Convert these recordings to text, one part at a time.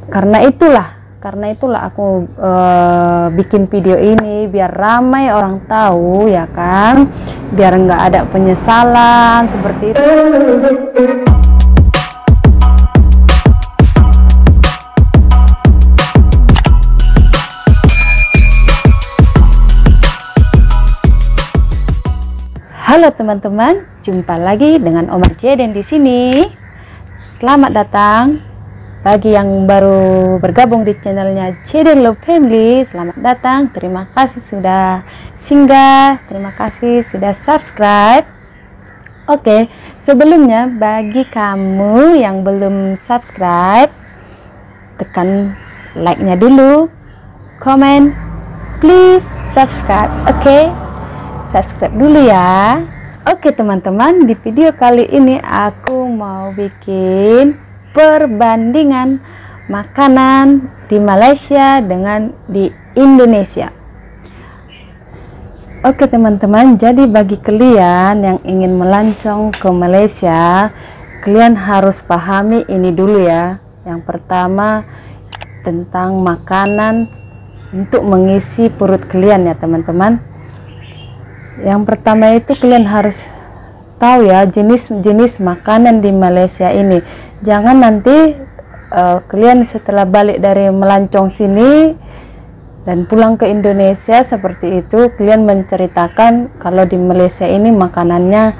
karena itulah aku bikin video ini biar ramai orang tahu ya kan, biar nggak ada penyesalan seperti itu. Halo teman-teman, jumpa lagi dengan Oma Jaden di sini. Selamat datang bagi yang baru bergabung di channelnya Jaden Love Family. Selamat datang, terima kasih sudah singgah, terima kasih sudah subscribe. Oke, sebelumnya bagi kamu yang belum subscribe, tekan like-nya dulu, komen, please subscribe. Oke, subscribe dulu ya. Oke teman-teman, di video kali ini aku mau bikin perbandingan makanan di Malaysia dengan di Indonesia. Oke teman-teman, jadi bagi kalian yang ingin melancong ke Malaysia, kalian harus pahami ini dulu ya. Yang pertama tentang makanan untuk mengisi perut kalian ya teman-teman. Yang pertama itu kalian harus tahu ya jenis-jenis makanan di Malaysia ini. Jangan nanti kalian setelah balik dari melancong sini dan pulang ke Indonesia seperti itu, kalian menceritakan kalau di Malaysia ini makanannya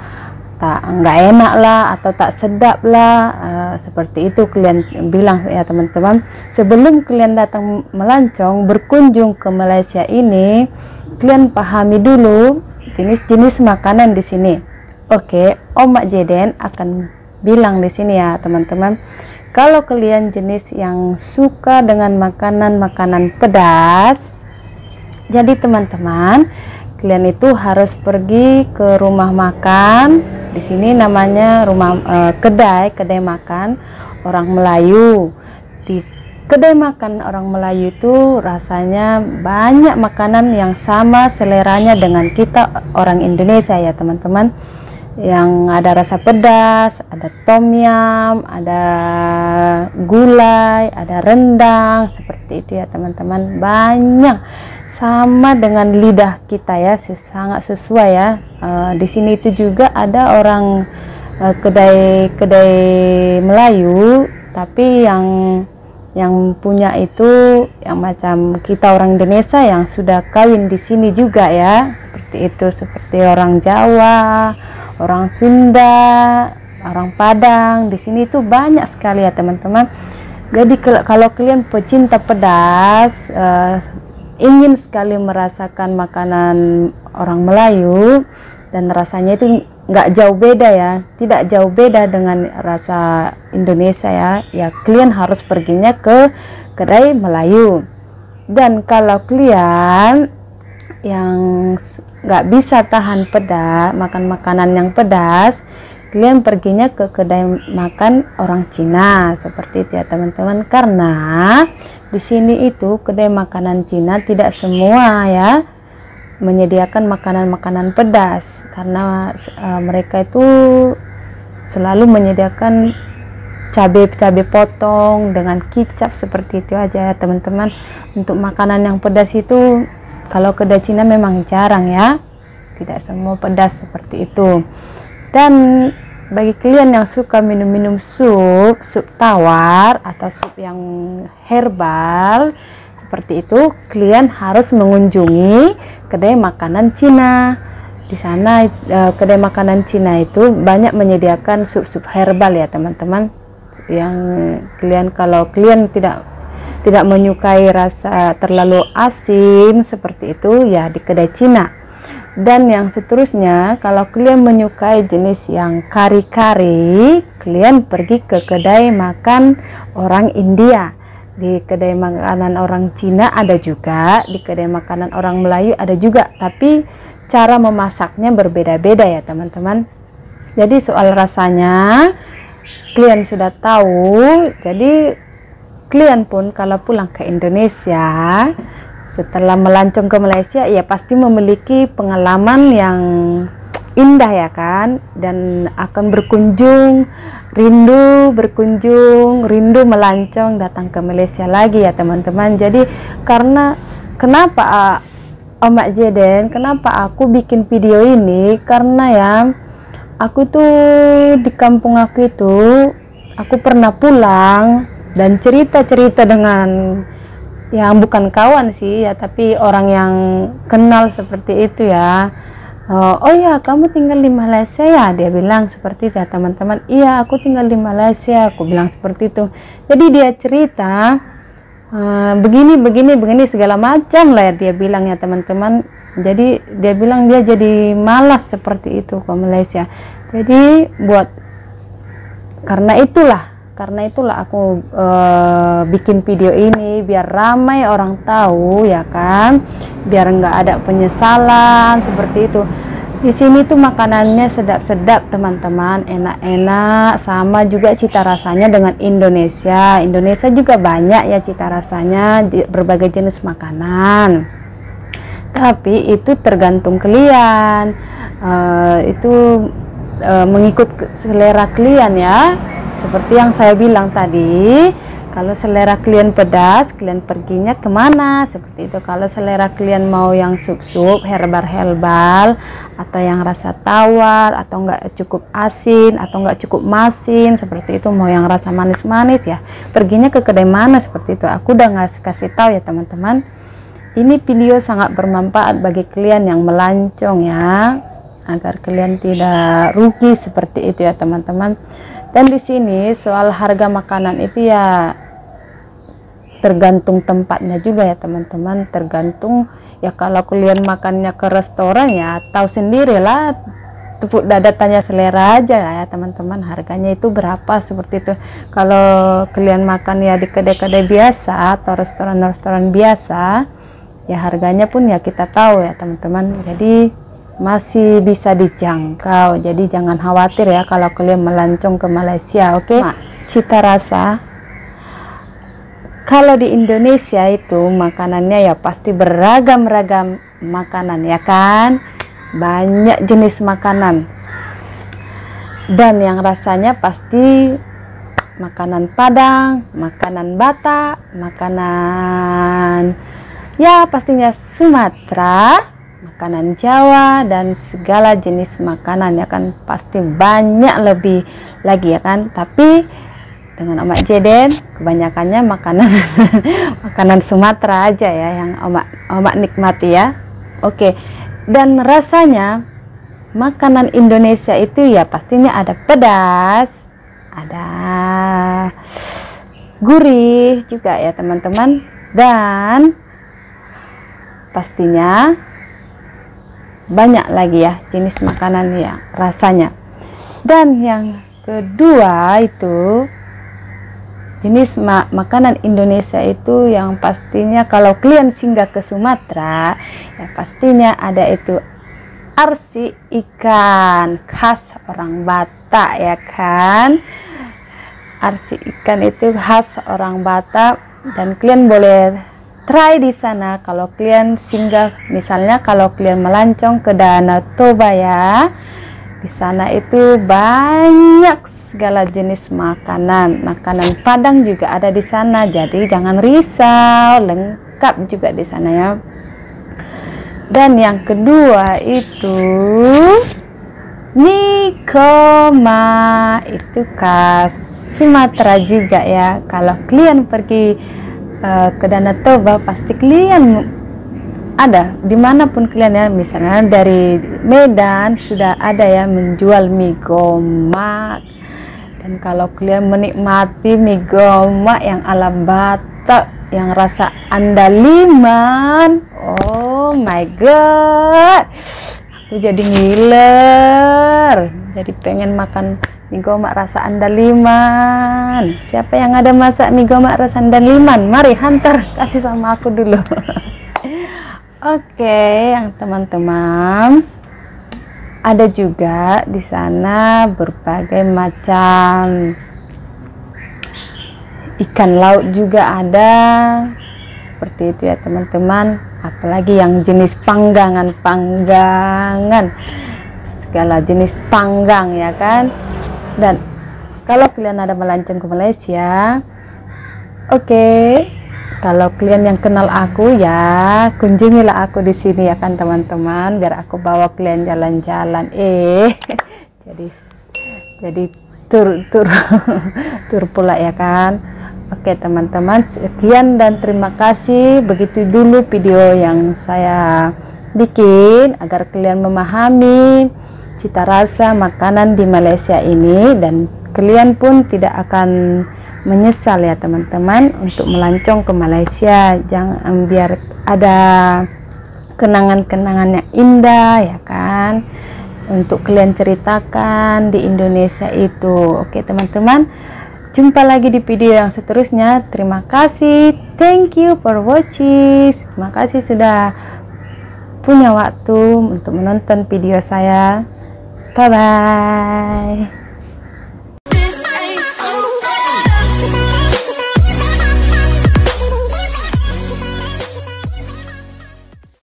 nggak enak lah atau tak sedap lah, seperti itu kalian bilang ya teman-teman. Sebelum kalian datang melancong berkunjung ke Malaysia ini, kalian pahami dulu jenis-jenis makanan di sini. Oke, Oma Jaden akan bilang di sini ya teman-teman. Kalau kalian jenis yang suka dengan makanan-makanan pedas, jadi teman-teman, kalian itu harus pergi ke rumah makan. Di sini namanya kedai makan orang Melayu. Di kedai makan orang Melayu itu rasanya banyak makanan yang sama seleranya dengan kita orang Indonesia ya teman-teman. Yang ada rasa pedas, ada tom yum, ada gulai, ada rendang, seperti itu ya teman-teman. Banyak sama dengan lidah kita ya, sangat sesuai ya. Di sini itu juga ada orang kedai Melayu, tapi yang punya itu yang macam kita orang Indonesia yang sudah kawin di sini juga ya, seperti itu, seperti orang Jawa, orang Sunda, orang Padang. Di sini itu banyak sekali ya teman-teman. Jadi kalau kalian pecinta pedas, ingin sekali merasakan makanan orang Melayu dan rasanya itu nggak jauh beda ya, tidak jauh beda dengan rasa Indonesia ya, kalian harus perginya ke kedai Melayu. Dan kalau kalian yang nggak bisa tahan pedas, makan makanan yang pedas, kalian perginya ke kedai makan orang Cina seperti itu ya teman-teman. Karena di sini itu kedai makanan Cina tidak semua ya menyediakan makanan-makanan pedas, karena mereka itu selalu menyediakan cabai potong dengan kicap seperti itu aja ya teman-teman. Untuk makanan yang pedas itu kalau kedai Cina memang jarang ya, tidak semua pedas seperti itu. Dan bagi kalian yang suka minum-minum sup tawar atau sup yang herbal seperti itu, kalian harus mengunjungi kedai makanan Cina. Di sana kedai makanan Cina itu banyak menyediakan sup-sup herbal ya teman-teman. Yang kalau kalian tidak menyukai rasa terlalu asin seperti itu ya di kedai Cina. Dan yang seterusnya, kalau kalian menyukai jenis yang kari-kari, kalian pergi ke kedai makan orang India. Di kedai makanan orang Cina ada juga, di kedai makanan orang Melayu ada juga, tapi cara memasaknya berbeda-beda ya teman-teman. Jadi soal rasanya kalian sudah tahu. Jadi kalian pun kalau pulang ke Indonesia setelah melancong ke Malaysia ya pasti memiliki pengalaman yang indah ya kan, dan akan berkunjung rindu berkunjung, rindu melancong datang ke Malaysia lagi ya teman-teman. Jadi karena kenapa Omak Jeden, kenapa aku bikin video ini, karena ya aku tuh di kampung aku itu aku pernah pulang dan cerita-cerita dengan yang bukan kawan sih ya, tapi orang yang kenal seperti itu ya. Oh ya, kamu tinggal di Malaysia ya? Dia bilang seperti itu ya teman-teman. Iya, aku tinggal di Malaysia, aku bilang seperti itu. Jadi dia cerita begini segala macam lah ya, dia bilang ya teman-teman. Jadi dia bilang dia jadi malas seperti itu ke Malaysia. Jadi karena itulah aku bikin video ini biar ramai orang tahu ya kan, biar nggak ada penyesalan seperti itu. Di sini tuh makanannya sedap-sedap teman-teman, enak-enak, sama juga cita rasanya dengan Indonesia. Indonesia juga banyak ya cita rasanya, berbagai jenis makanan. Tapi itu tergantung kalian, itu mengikut selera kalian ya. Seperti yang saya bilang tadi, kalau selera kalian pedas, kalian perginya kemana seperti itu. Kalau selera kalian mau yang sup-sup, herbal, atau yang rasa tawar, atau enggak cukup asin, atau enggak cukup masin seperti itu, mau yang rasa manis-manis ya, perginya ke kedai mana seperti itu. Aku udah kasih tahu ya teman-teman. Ini video sangat bermanfaat bagi kalian yang melancong ya, agar kalian tidak rugi seperti itu ya teman-teman. Dan di sini soal harga makanan itu ya tergantung tempatnya juga ya teman-teman, tergantung ya. Kalau kalian makannya ke restoran ya tahu sendirilah, tepuk dada tanya selera aja lah ya teman-teman, harganya itu berapa seperti itu. Kalau kalian makan ya di kedai-kedai biasa atau restoran-restoran biasa ya, harganya pun ya kita tahu ya teman-teman. Jadi masih bisa dijangkau, jadi jangan khawatir ya kalau kalian melancong ke Malaysia. Oke. Cita rasa kalau di Indonesia itu makanannya ya pasti beragam-ragam makanan ya kan, banyak jenis makanan, dan yang rasanya pasti makanan Padang, makanan Batak, makanan ya pastinya Sumatera, makanan Jawa, dan segala jenis makanan ya kan, pasti banyak lebih lagi ya kan. Tapi dengan Omak Jeden kebanyakannya makanan makanan Sumatera aja ya yang Omak nikmati ya. Oke. Dan rasanya makanan Indonesia itu ya pastinya ada pedas, ada gurih juga ya teman-teman, dan pastinya banyak lagi ya jenis makanan yang rasanya. Dan yang kedua itu jenis makanan Indonesia itu yang pastinya kalau kalian singgah ke Sumatera ya pastinya ada itu arsi ikan khas orang Batak ya kan. Arsi ikan itu khas orang Batak, dan kalian boleh try di sana kalau kalian singgah, misalnya kalau kalian melancong ke Danau Toba ya. Di sana itu banyak segala jenis makanan Padang juga ada di sana, jadi jangan risau, lengkap juga di sana ya. Dan yang kedua itu mie koma, itu khas Sumatera juga ya. Kalau kalian pergi ke Danau Toba pasti kalian ada dimanapun kalian ya, misalnya dari Medan sudah ada ya menjual mie gomak. Dan kalau kalian menikmati mie gomak yang ala Batak yang rasa andaliman, oh my god, aku jadi ngiler, jadi pengen makan mie gomak rasa andaliman. Siapa yang ada masak mie gomak rasa andaliman? Mari hantar, kasih sama aku dulu. Oke, yang teman-teman, ada juga di sana berbagai macam ikan laut juga ada, seperti itu ya teman-teman. Apalagi yang jenis panggangan, segala jenis panggang ya kan. Dan kalau kalian ada melancong ke Malaysia, oke. Kalau kalian yang kenal aku ya, kunjungilah aku di sini ya kan teman-teman, biar aku bawa kalian jalan-jalan. Jadi tur tur pula ya kan. Oke teman-teman, sekian dan terima kasih. Begitu dulu video yang saya bikin agar kalian memahami cita rasa makanan di Malaysia ini, dan kalian pun tidak akan menyesal ya teman-teman untuk melancong ke Malaysia. Jangan, biar ada kenangan-kenangan yang indah ya kan, untuk kalian ceritakan di Indonesia itu. Oke teman-teman, jumpa lagi di video yang seterusnya. Terima kasih, thank you for watching. Terima kasih sudah punya waktu untuk menonton video saya. Bye bye.